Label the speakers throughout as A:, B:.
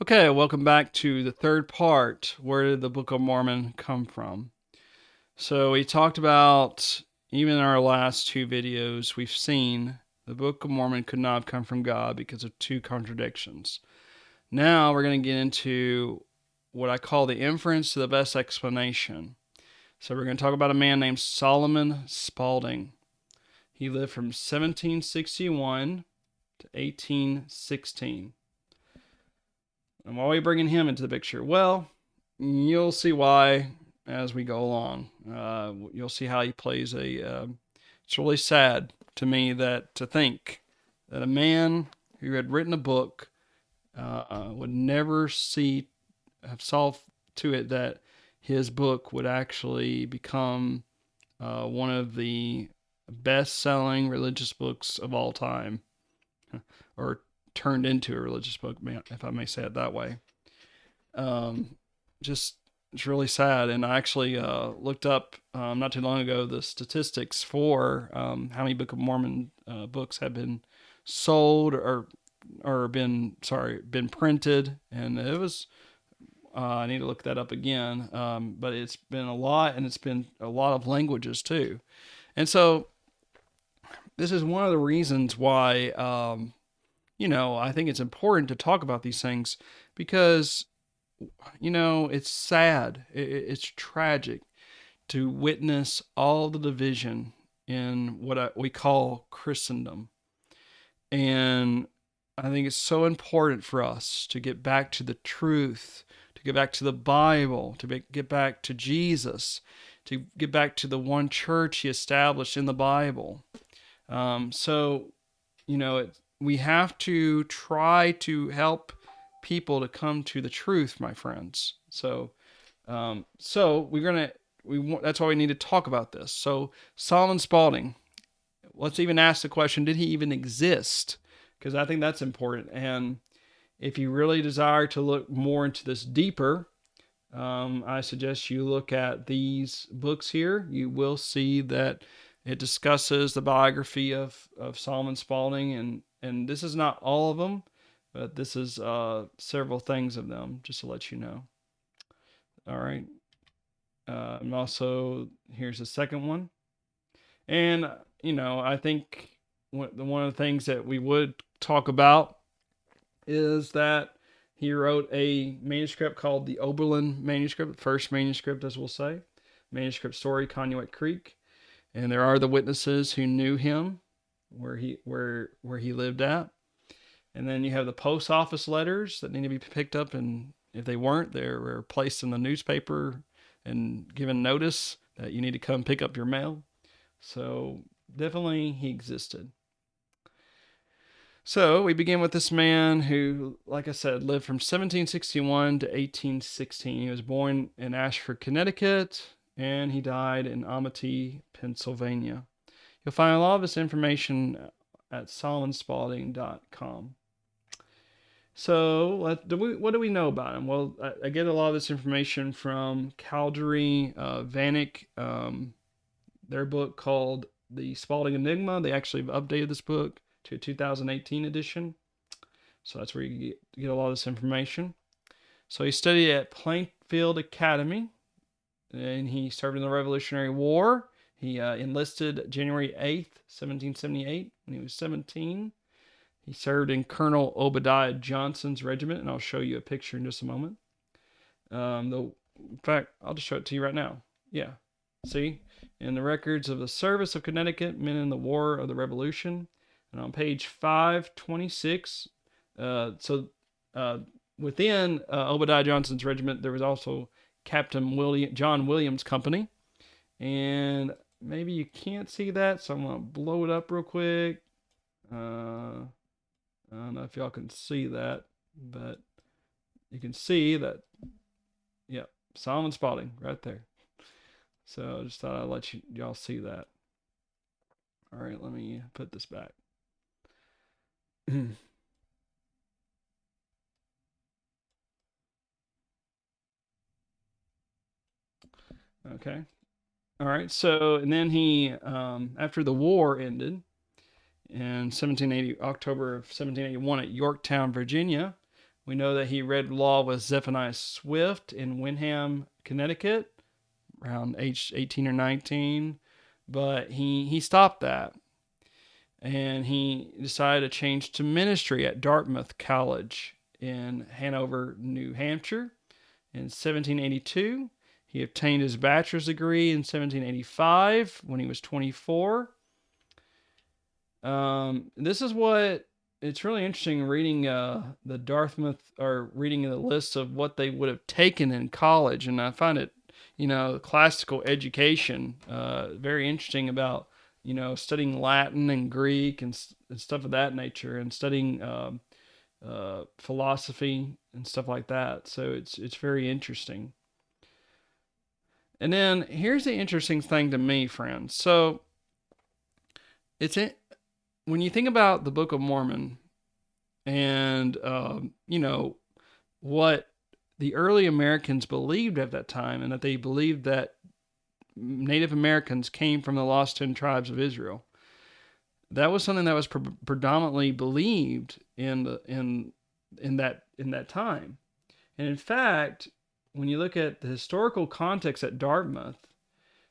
A: Okay, welcome back to the third part. Where did the Book of Mormon come from? So, we talked about, even in our last two videos, we've seen the Book of Mormon could not have come from God because of two contradictions. Now, we're going to get into what I call the inference to the best explanation. So, we're going to talk about a man named Solomon Spaulding. He lived from 1761 to 1816. And why are we bringing him into the picture? Well, you'll see why as we go along. You'll see how he plays a. It's really sad to me that to think that a man who had written a book would never have saw to it that his book would actually become one of the best-selling religious books of all time, or turned into a religious book, if I may say it that way. Um, just it's really sad. And I actually looked up not too long ago the statistics for how many Book of Mormon books have been sold or been printed, and it was I need to look that up again. But it's been a lot, and it's been a lot of languages too. And so this is one of the reasons why I think it's important to talk about these things because it's sad. It's tragic to witness all the division in what we call Christendom. And I think it's so important for us to get back to the truth, to get back to the Bible, get back to Jesus, to get back to the one church he established in the Bible. So, we have to try to help people to come to the truth, my friends. So we're gonna that's why we need to talk about this. So Solomon Spaulding, let's even ask the question: did he even exist? Because I think that's important. And if you really desire to look more into this deeper, I suggest you look at these books here. You will see that it discusses the biography of Solomon Spaulding, and this is not all of them, but this is several things of them, just to let you know. All right. And also, here's the second one. And, I think one of the things that we would talk about is that he wrote a manuscript called the Oberlin manuscript, first manuscript, as we'll say, manuscript story, Conduit Creek. And there are the witnesses who knew him where he lived at. And then you have the post office letters that need to be picked up, and if they weren't, they were placed in the newspaper and given notice that you need to come pick up your mail. So definitely he existed. So we begin with this man who, like I said, lived from 1761 to 1816. He was born in Ashford, Connecticut, and he died in Amity, Pennsylvania. You'll find a lot of this information at solomonspalding.com. So, what do we know about him? Well, I get a lot of this information from Calgary, Vanek, their book called The Spalding Enigma. They actually updated this book to a 2018 edition. So that's where you get a lot of this information. So he studied at Plainfield Academy, and he served in the Revolutionary War. He enlisted January 8th, 1778, when he was 17. He served in Colonel Obadiah Johnson's regiment, and I'll show you a picture in just a moment. In fact, I'll just show it to you right now. Yeah, see? In the records of the service of Connecticut, men in the War of the Revolution. And on page 526, within Obadiah Johnson's regiment, there was also Captain John Williams' company. And maybe you can't see that, so I'm going to blow it up real quick. I don't know if y'all can see that, but you can see that, yeah, Solomon Spaulding right there. So I just thought I'd let y'all see that. All right, let me put this back. Okay. All right. So, and then he, after the war ended in 1780, October of 1781 at Yorktown, Virginia, We know that he read law with Zephaniah Swift in Windham, Connecticut, around age 18 or 19, but he stopped that, and he decided to change to ministry at Dartmouth College in Hanover, New Hampshire. In 1782, he obtained his bachelor's degree in 1785 when he was 24. This is what it's really interesting reading the Dartmouth, or reading the list of what they would have taken in college, and I find it, classical education, very interesting about studying Latin and Greek and stuff of that nature, and studying philosophy and stuff like that. So it's very interesting. And then here's the interesting thing to me, friends. So it's when you think about the Book of Mormon, and what the early Americans believed at that time, and that they believed that Native Americans came from the lost 10 tribes of Israel. That was something that was predominantly believed in that time. And in fact, when you look at the historical context at Dartmouth,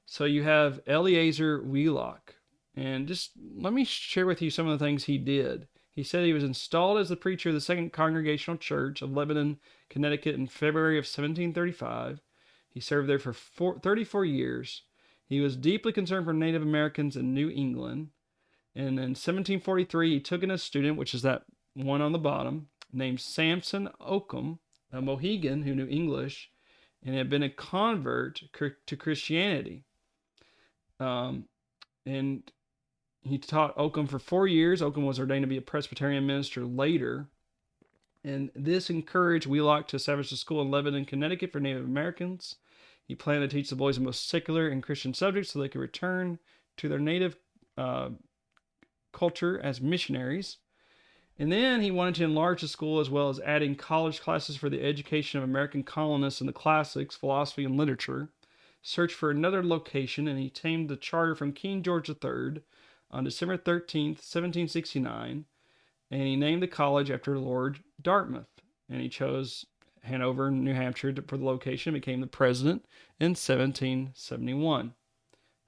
A: so you have Eleazar Wheelock, and just let me share with you some of the things he did. He said he was installed as the preacher of the Second Congregational Church of Lebanon, Connecticut in February of 1735. He served there for 34 years. He was deeply concerned for Native Americans in New England. And in 1743, he took in a student, which is that one on the bottom, named Samson Occom, a Mohegan who knew English and had been a convert to Christianity. And he taught Occom for 4 years. Occom was ordained to be a Presbyterian minister later. And this encouraged Wheelock to establish a school in Lebanon, Connecticut for Native Americans. He planned to teach the boys the most secular and Christian subjects so they could return to their native culture as missionaries. And then he wanted to enlarge the school, as well as adding college classes for the education of American colonists in the classics, philosophy, and literature. Searched for another location, and he obtained the charter from King George III on December 13th, 1769, and he named the college after Lord Dartmouth. And he chose Hanover, New Hampshire for the location, and became the president in 1771.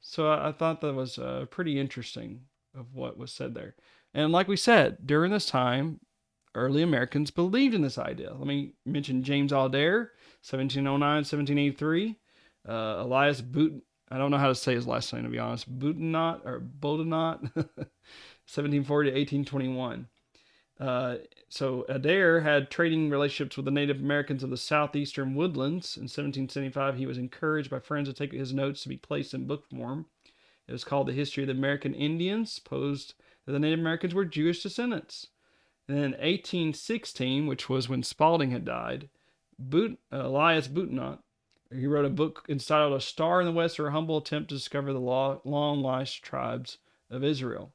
A: So I thought that was pretty interesting of what was said there. And like we said, during this time, early Americans believed in this idea. Let me mention James Adair, 1709, 1783. Elias Boot, I don't know how to say his last name, to be honest. Boutenot or Bodenot, 1740 to 1821. So Adair had trading relationships with the Native Americans of the southeastern woodlands. In 1775, he was encouraged by friends to take his notes to be placed in book form. It was called The History of the American Indians, posed that the Native Americans were Jewish descendants. And then in 1816, which was when Spalding had died, Elias Boutenot, he wrote a book entitled A Star in the West, or a Humble Attempt to Discover the Long Lost Tribes of Israel.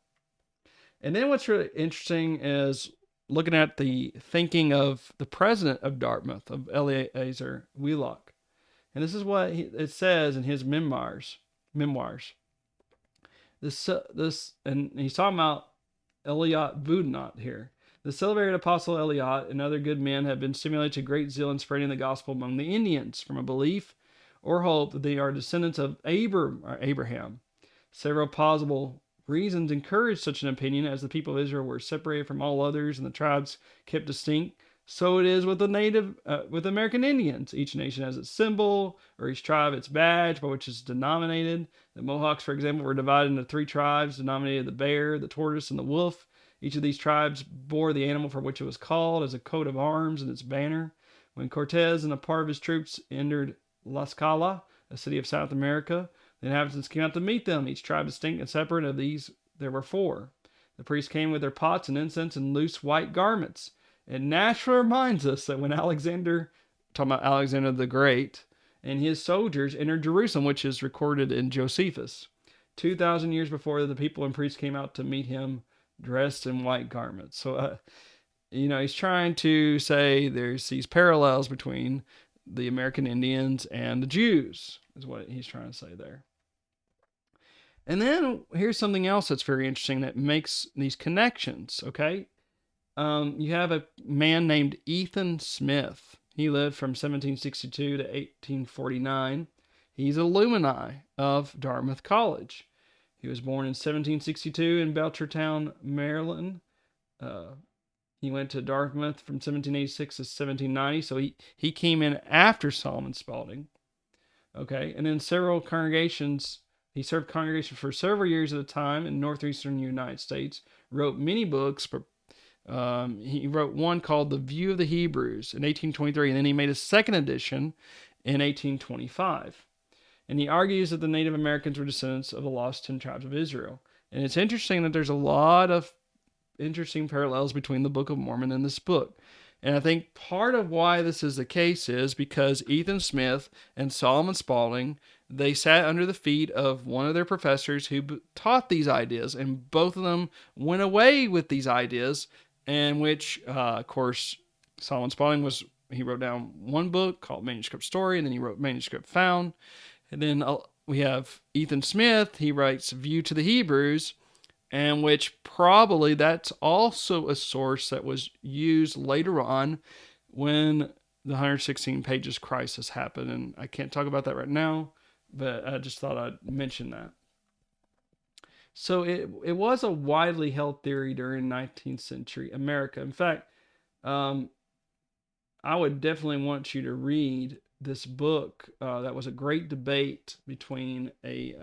A: And then what's really interesting is looking at the thinking of the president of Dartmouth, of Eleazar Wheelock. And this is what it says in his memoirs. And he's talking about Eliot Boudinot here. The celebrated apostle Eliot and other good men have been stimulated to great zeal in spreading the gospel among the Indians from a belief or hope that they are descendants of Abraham. Several plausible reasons encouraged such an opinion, as the people of Israel were separated from all others and the tribes kept distinct. So it is with with American Indians. Each nation has its symbol, or each tribe its badge by which it's denominated. The Mohawks, for example, were divided into 3 tribes, denominated the bear, the tortoise, and the wolf. Each of these tribes bore the animal for which it was called as a coat of arms and its banner. When Cortez and a part of his troops entered Tlaxcala, a city of South America, the inhabitants came out to meet them, each tribe distinct and separate. Of these there were 4. The priests came with their pots and incense and loose white garments. It naturally reminds us that when Alexander, talking about Alexander the Great, and his soldiers entered Jerusalem, which is recorded in Josephus, 2,000 years before, the people and priests came out to meet him dressed in white garments. So, he's trying to say there's these parallels between the American Indians and the Jews, is what he's trying to say there. And then here's something else that's very interesting that makes these connections, okay? You have a man named Ethan Smith. He lived from 1762 to 1849. He's alumni of Dartmouth College. He was born in 1762 in Belchertown, Maryland. Uh, he went to Dartmouth from 1786 to 1790, so he came in after Solomon Spaulding. Okay, and then several congregations. He served congregations for several years at a time in northeastern United States. Wrote many books, but he wrote one called The View of the Hebrews in 1823, and then he made a second edition in 1825. And he argues that the Native Americans were descendants of the lost 10 tribes of Israel. And it's interesting that there's a lot of interesting parallels between the Book of Mormon and this book. And I think part of why this is the case is because Ethan Smith and Solomon Spaulding, they sat under the feet of one of their professors who taught these ideas, and both of them went away with these ideas, and which, of course, Solomon Spaulding he wrote down one book called Manuscript Story, and then he wrote Manuscript Found. And then we have Ethan Smith, he writes View to the Hebrews, and which probably that's also a source that was used later on when the 116 pages crisis happened. And I can't talk about that right now, but I just thought I'd mention that. So it was a widely held theory during 19th century America. In fact, I would definitely want you to read this book. That was a great debate between a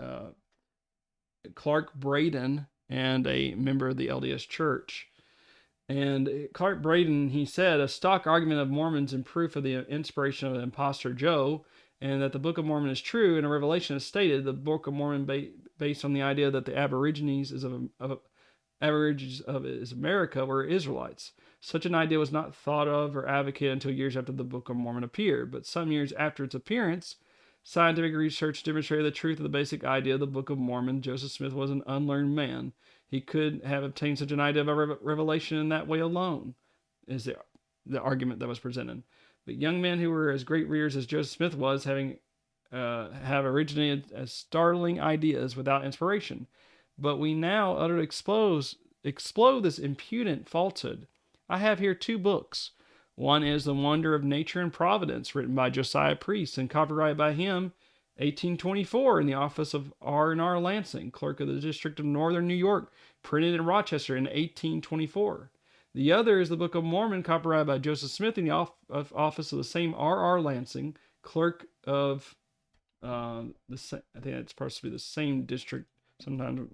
A: Clark Braden and a member of the LDS Church. And Clark Braden, he said, a stock argument of Mormons in proof of the inspiration of the impostor Joe, and that the Book of Mormon is true, and a revelation is stated, the Book of Mormon based on the idea that the Aborigines is America were Israelites. Such an idea was not thought of or advocated until years after the Book of Mormon appeared, but some years after its appearance, scientific research demonstrated the truth of the basic idea of the Book of Mormon. Joseph Smith was an unlearned man. He could have obtained such an idea of a revelation in that way alone, is the argument that was presented. But young men who were as great readers as Joseph Smith was, have originated as startling ideas without inspiration. But we now utterly explode this impudent falsehood. I have here two books. One is The Wonder of Nature and Providence, written by Josiah Priest and copyrighted by him 1824 in the office of R&R Lansing, clerk of the District of Northern New York, printed in Rochester in 1824. The other is the Book of Mormon, copyrighted by Joseph Smith in the office of the same R.R. Lansing, clerk of I think it's supposed to be the same district. Sometimes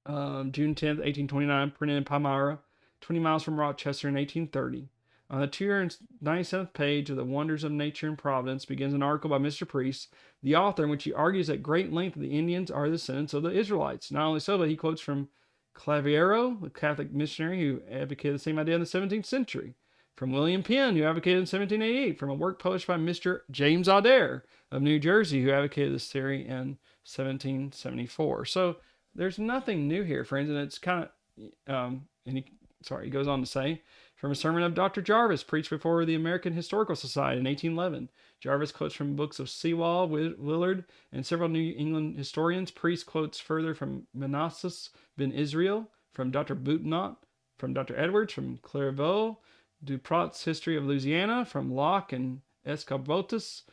A: June 10th, 1829, printed in Palmyra, 20 miles from Rochester in 1830. On the 297th page of The Wonders of Nature and Providence begins an article by Mr. Priest, the author, in which he argues at great length that the Indians are the descendants of the Israelites. Not only so, but he quotes from Claviero, the Catholic missionary who advocated the same idea in the 17th century. From William Penn, who advocated in 1788. From a work published by Mr. James Adair of New Jersey, who advocated this theory in 1774. So there's nothing new here, friends, and it's kind of, he goes on to say, from a sermon of Dr. Jarvis, preached before the American Historical Society in 1811. Jarvis quotes from books of Sewall, Willard, and several New England historians. Priest quotes further from Manassas ben Israel, from Dr. Boutnot, from Dr. Edwards, from Clairvaux, Duprat's History of Louisiana, from Locke and Escobotus,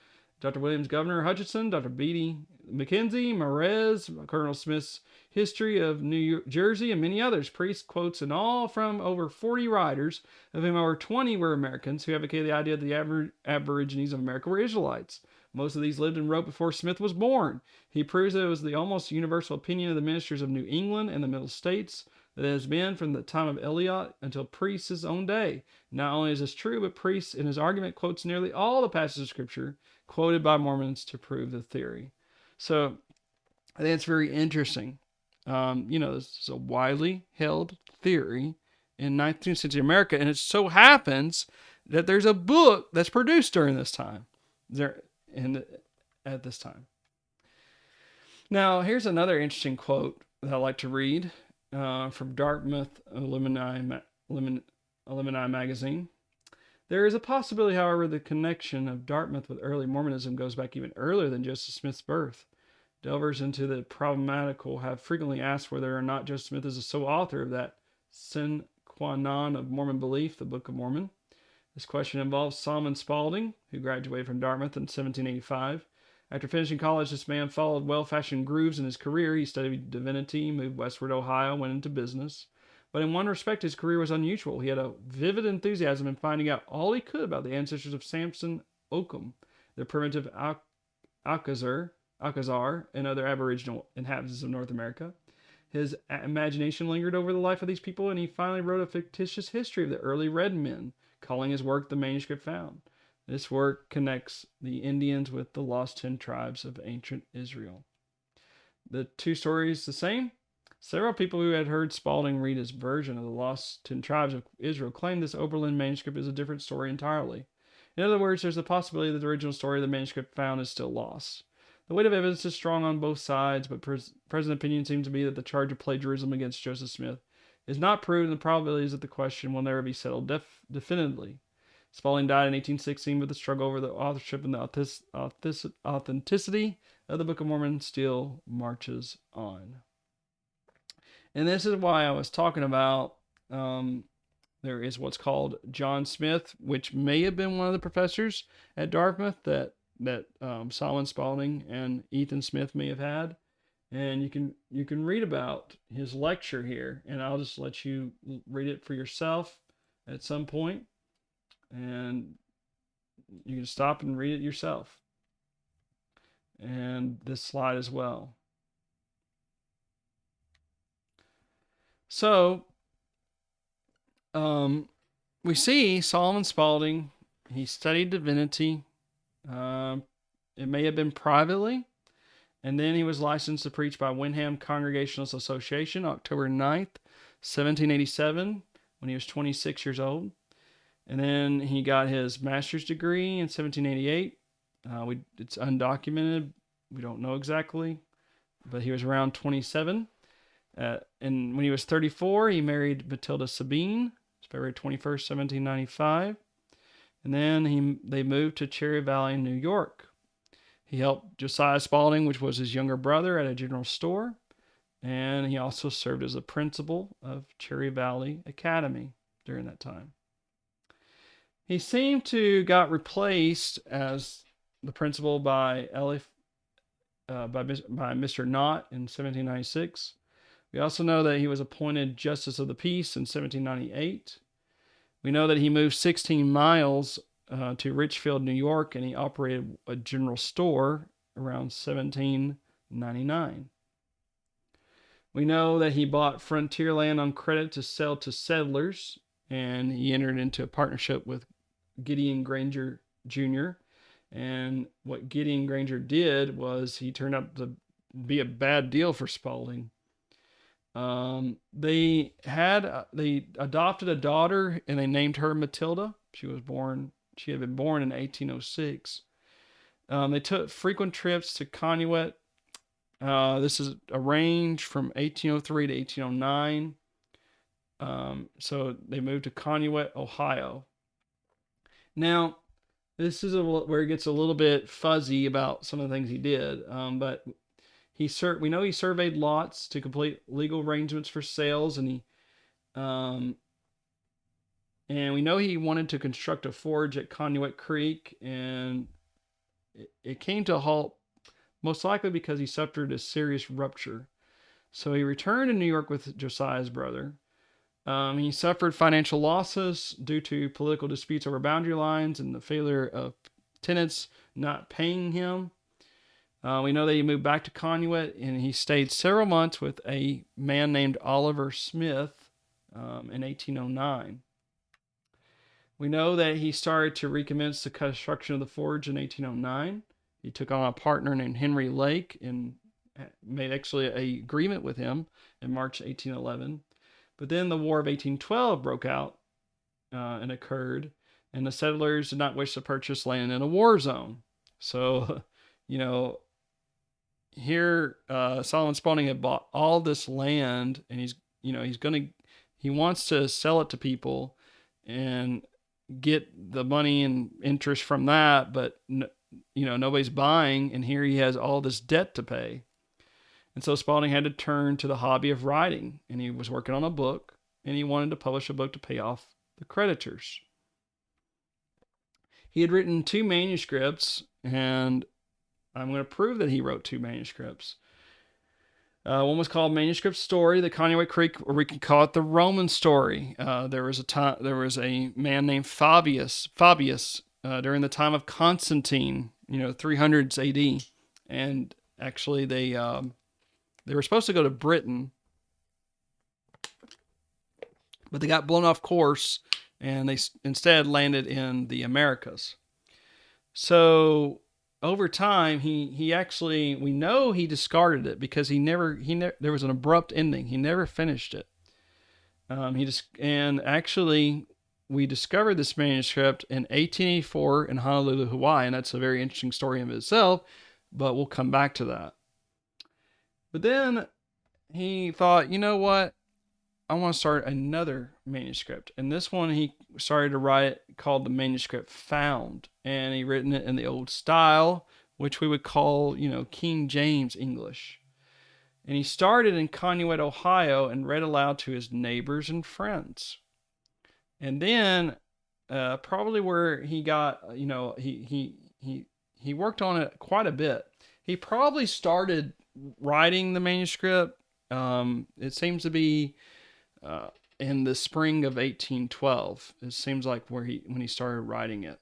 A: Dr. Williams Governor Hutchinson, Dr. Beatty Mackenzie, Morez, Colonel Smith's History of New Jersey, and many others. Priest quotes in all from over 40 writers, of whom over 20 were Americans, who advocated the idea that the Aborigines of America were Israelites. Most of these lived and wrote before Smith was born. He proves that it was the almost universal opinion of the ministers of New England and the Middle States that it has been from the time of Eliot until Priest's own day. Not only is this true, but Priest in his argument quotes nearly all the passages of Scripture quoted by Mormons to prove the theory. So I think it's very interesting. This is a widely held theory in 19th century America, and it so happens that there's a book that's produced during this time. At this time. Now, here's another interesting quote that I like to read from Dartmouth Alumni Magazine. There is a possibility, however, the connection of Dartmouth with early Mormonism goes back even earlier than Joseph Smith's birth. Delvers into the problematical have frequently asked whether or not Joseph Smith is the sole author of that sine qua non of Mormon belief, the Book of Mormon. This question involves Solomon Spaulding, who graduated from Dartmouth in 1785. After finishing college, this man followed well-fashioned grooves in his career. He studied divinity, moved westward to Ohio, went into business. But in one respect, his career was unusual. He had a vivid enthusiasm in finding out all he could about the ancestors of Samson Occam, the primitive Alcazar, and other aboriginal inhabitants of North America. His imagination lingered over the life of these people, and he finally wrote a fictitious history of the early red men, calling his work the manuscript found. This work connects the Indians with the lost 10 tribes of ancient Israel. The two stories the same. Several people who had heard Spaulding read his version of the lost 10 tribes of Israel claim this Oberlin manuscript is a different story entirely. In other words, there's the possibility that the original story of the manuscript found is still lost. The weight of evidence is strong on both sides, but present opinion seems to be that the charge of plagiarism against Joseph Smith is not proved, and the probabilities of the question will never be settled definitively. Spaulding died in 1816, but the struggle over the authorship and the authenticity of the Book of Mormon still marches on. And this is why I was talking about there is what's called John Smith, which may have been one of the professors at Dartmouth that Solomon Spaulding and Ethan Smith may have had. And you can read about his lecture here, and I'll just let you read it for yourself at some point, and you can stop and read it yourself. And this slide as well. So, we see Solomon Spaulding. He studied divinity. It may have been privately. And then he was licensed to preach by Wyndham Congregationalist Association, October 9th, 1787, when he was 26 years old. And then he got his master's degree in 1788. It's undocumented. We don't know exactly, but he was around 27. And when he was 34, he married Matilda Sabine, February 21st, 1795. And then they moved to Cherry Valley, New York. He helped Josiah Spaulding, which was his younger brother, at a general store. And he also served as a principal of Cherry Valley Academy during that time. He seemed to got replaced as the principal by Mr. Knott in 1796. We also know that he was appointed Justice of the Peace in 1798. We know that he moved 16 miles to Richfield, New York, and he operated a general store around 1799. We know that he bought frontier land on credit to sell to settlers, and he entered into a partnership with Gideon Granger Jr. And what Gideon Granger did was he turned out to be a bad deal for Spaulding. They adopted a daughter, and they named her Matilda. She had been born in 1806. They took frequent trips to Conneaut. This is a range from 1803 to 1809. So they moved to Conneaut, Ohio. Now, this is where it gets a little bit fuzzy about some of the things he did. But we know he surveyed lots to complete legal arrangements for sales, and we know he wanted to construct a forge at Conneaut Creek, and it came to a halt, most likely because he suffered a serious rupture. So he returned to New York with Josiah's brother. He suffered financial losses due to political disputes over boundary lines and the failure of tenants not paying him. We know that he moved back to Conneaut, and he stayed several months with a man named Oliver Smith in 1809. We know that he started to recommence the construction of the forge in 1809. He took on a partner named Henry Lake and made actually an agreement with him in March 1811. But then the War of 1812 broke out and occurred, and the settlers did not wish to purchase land in a war zone. So, here Solomon Spaulding had bought all this land, and he wants to sell it to people and get the money and interest from that, but nobody's buying, and here he has all this debt to pay. And so Spaulding had to turn to the hobby of writing, and he was working on a book. and he wanted to publish a book to pay off the creditors. He had written 2 manuscripts, and I'm going to prove that he wrote 2 manuscripts. One was called Manuscript Story, the Conway Creek, or we could call it the Roman story. There was a man named Fabius during the time of Constantine, 300s AD, and actually they were supposed to go to Britain, but they got blown off course, and they instead landed in the Americas. So over time, he actually, we know he discarded it because there was an abrupt ending. He never finished it. And actually, we discovered this manuscript in 1884 in Honolulu, Hawaii, and that's a very interesting story in itself, but we'll come back to that. But then he thought, you know what? I want to start another manuscript. And this one he started to write called the Manuscript Found. And he written it in the old style, which we would call, King James English. And he started in Conneaut, Ohio, and read aloud to his neighbors and friends. And then, probably where he got, he worked on it quite a bit. He probably started writing the manuscript. It seems to be in the spring of 1812. It seems like when he started writing it.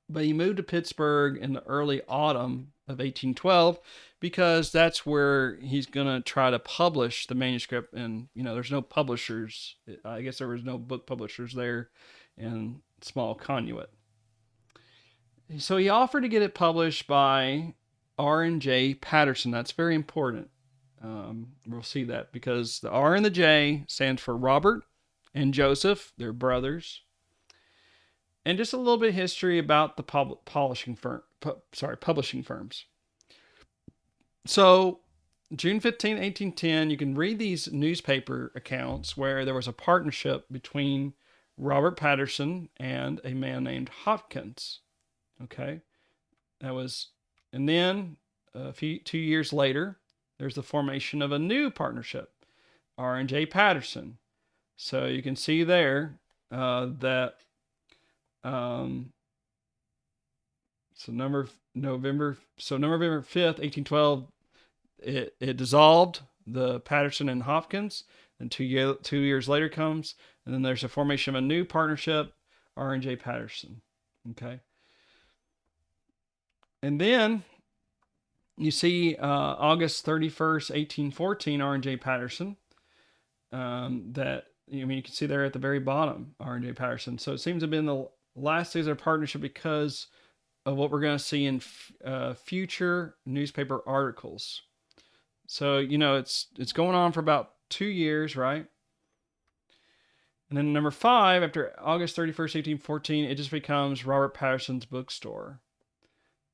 A: But he moved to Pittsburgh in the early autumn of 1812 because that's where he's going to try to publish the manuscript. And, there's no publishers. I guess there was no book publishers there in small Conneaut. So he offered to get it published by R&J Patterson. That's very important. We'll see that because the R and the J stands for Robert and Joseph. They're brothers. And just a little bit of history about the publishing firms. So, June 15, 1810, you can read these newspaper accounts where there was a partnership between Robert Patterson and a man named Hopkins. Okay, and then 2 years later, there's the formation of a new partnership, R&J Patterson. So you can see there that November 5th, 1812, it dissolved the Patterson and Hopkins. And 2 years later comes, and then there's a formation of a new partnership, R&J Patterson. Okay. And then you see August 31st, 1814, R&J Patterson. You can see there at the very bottom, R&J Patterson. So it seems to have been the last days of their partnership because of what we're going to see in future newspaper articles. So, it's going on for about 2 years, right? And then number 5, after August 31st, 1814, it just becomes Robert Patterson's Bookstore.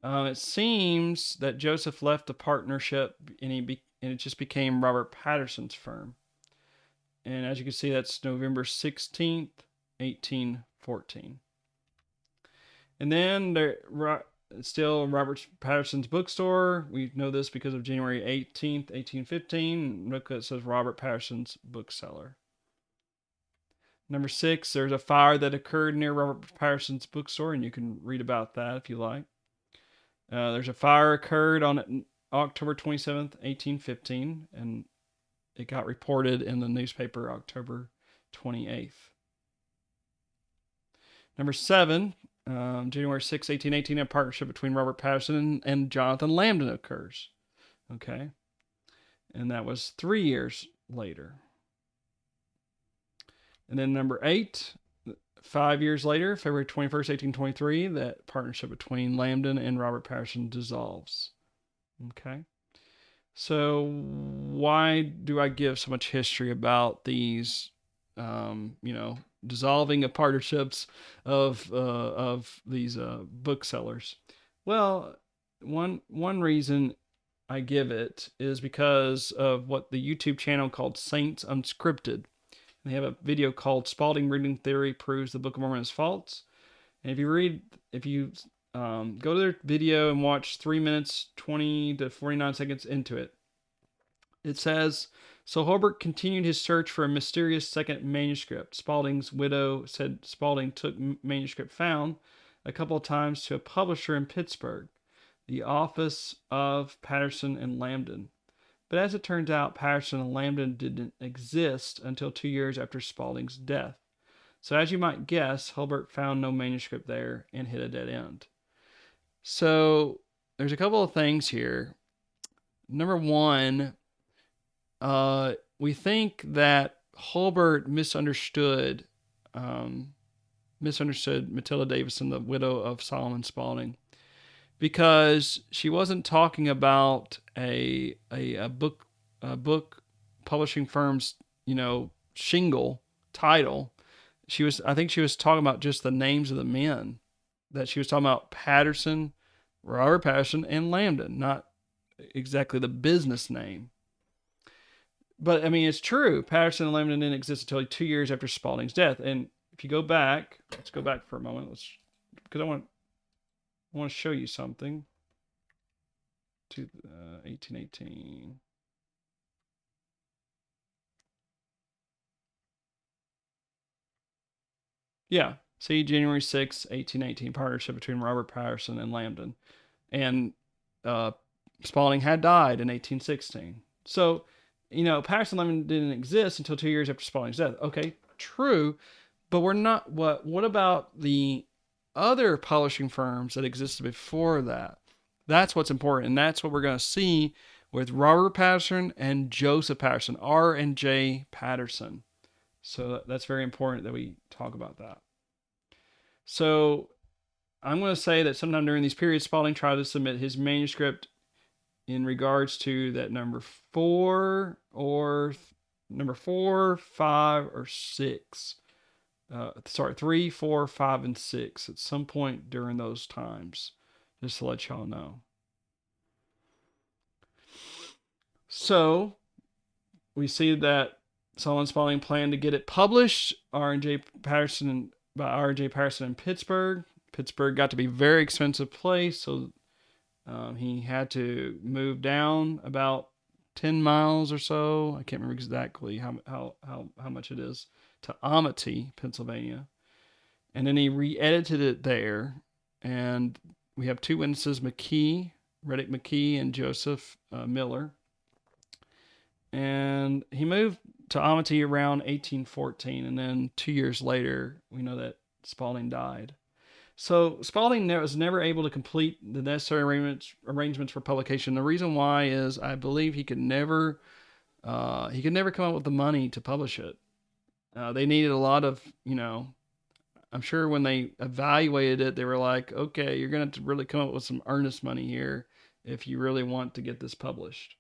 A: It seems that Joseph left the partnership and it just became Robert Patterson's firm. And as you can see, that's November 16th, 1814. And then still Robert Patterson's Bookstore. We know this because of January 18th, 1815. Look, it says Robert Patterson's Bookseller. Number 6, there's a fire that occurred near Robert Patterson's Bookstore, and you can read about that if you like. There's a fire occurred on October 27th, 1815, and it got reported in the newspaper October 28th. Number 7, January 6, 1818, a partnership between Robert Patterson and Jonathan Lambden occurs. Okay. And that was 3 years later. And then number 8, 5 years later, February 21st, 1823, that partnership between Lambden and Robert Patterson dissolves. Okay. So why do I give so much history about these, dissolving of partnerships of these booksellers? Well, one reason I give it is because of what the YouTube channel called Saints Unscripted. They have a video called Spalding Reading Theory Proves the Book of Mormon is False. And if you go to their video and watch 3 minutes, 20 to 49 seconds into it, it says So Holbert continued his search for a mysterious second manuscript. Spalding's widow said Spalding took manuscript found a couple of times to a publisher in Pittsburgh, the office of Patterson and Lambden. But as it turns out, Patterson and Lambden didn't exist until 2 years after Spalding's death. So as you might guess, Holbert found no manuscript there and hit a dead end. So there's a couple of things here. Number one, we think that Holbert misunderstood Matilda Davison, the widow of Solomon Spalding, because she wasn't talking about a book publishing firm's shingle title. I think she was talking about just the names of the men. That she was talking about Patterson, Robert Patterson, and Lambden, not exactly the business name. But I mean, it's true. Patterson and Lambden didn't exist until 2 years after Spalding's death. And if you go back, let's go back for a moment. Because I want to show you something. To 1818. Yeah. See, January 6, 1818, partnership between Robert Patterson and Lambden. And Spalding had died in 1816. So, Patterson and Lambden didn't exist until 2 years after Spalding's death. Okay, true. But we're not, what about the other publishing firms that existed before that? That's what's important. And that's what we're going to see with Robert Patterson and Joseph Patterson, R and J Patterson. So that's very important that we talk about that. So I'm going to say that sometime during these periods, Spalding tried to submit his manuscript in regards to that number 4, 5, or 6. 3, 4, 5, and 6 at some point during those times, just to let y'all know. So we see that Solomon Spalding planned to get it published by R.J. Patterson in Pittsburgh. Pittsburgh got to be a very expensive place, so he had to move down about 10 miles or so. I can't remember exactly how much it is, to Amity, Pennsylvania. And then he re-edited it there. And we have two witnesses, Reddick McKee, and Joseph Miller. And he moved to Amity around 1814. And then 2 years later, we know that Spalding died. So Spalding was never able to complete the necessary arrangements for publication. The reason why is I believe he could never come up with the money to publish it. They needed a lot of, I'm sure when they evaluated it, they were like, okay, you're going to have to really come up with some earnest money here if you really want to get this published.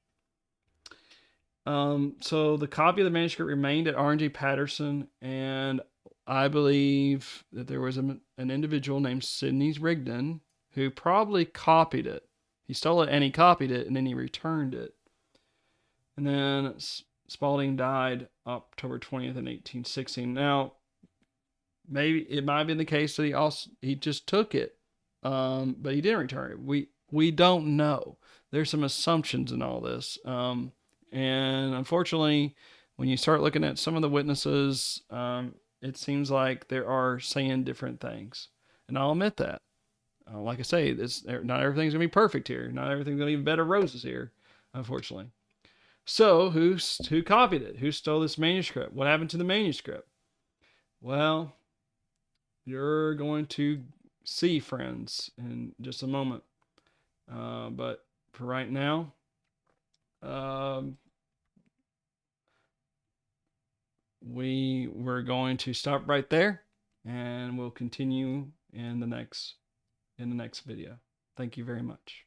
A: So the copy of the manuscript remained at R&J Patterson, and I believe that there was an individual named Sidney Rigdon who probably copied it. He stole it and he copied it, and then he returned it. And then Spalding died October 20th in 1816. Now, maybe it might have been the case that he just took it, but he didn't return it. We don't know. There's some assumptions in all this, and unfortunately, when you start looking at some of the witnesses, it seems like they are saying different things, and I'll admit that. Like I say, not everything's gonna be perfect here. Not everything's gonna be bed of roses here, unfortunately. So who copied it? Who stole this manuscript? What happened to the manuscript? Well, you're going to see, friends, in just a moment. But for right now, we're going to stop right there, and we'll continue in the next video. Thank you very much.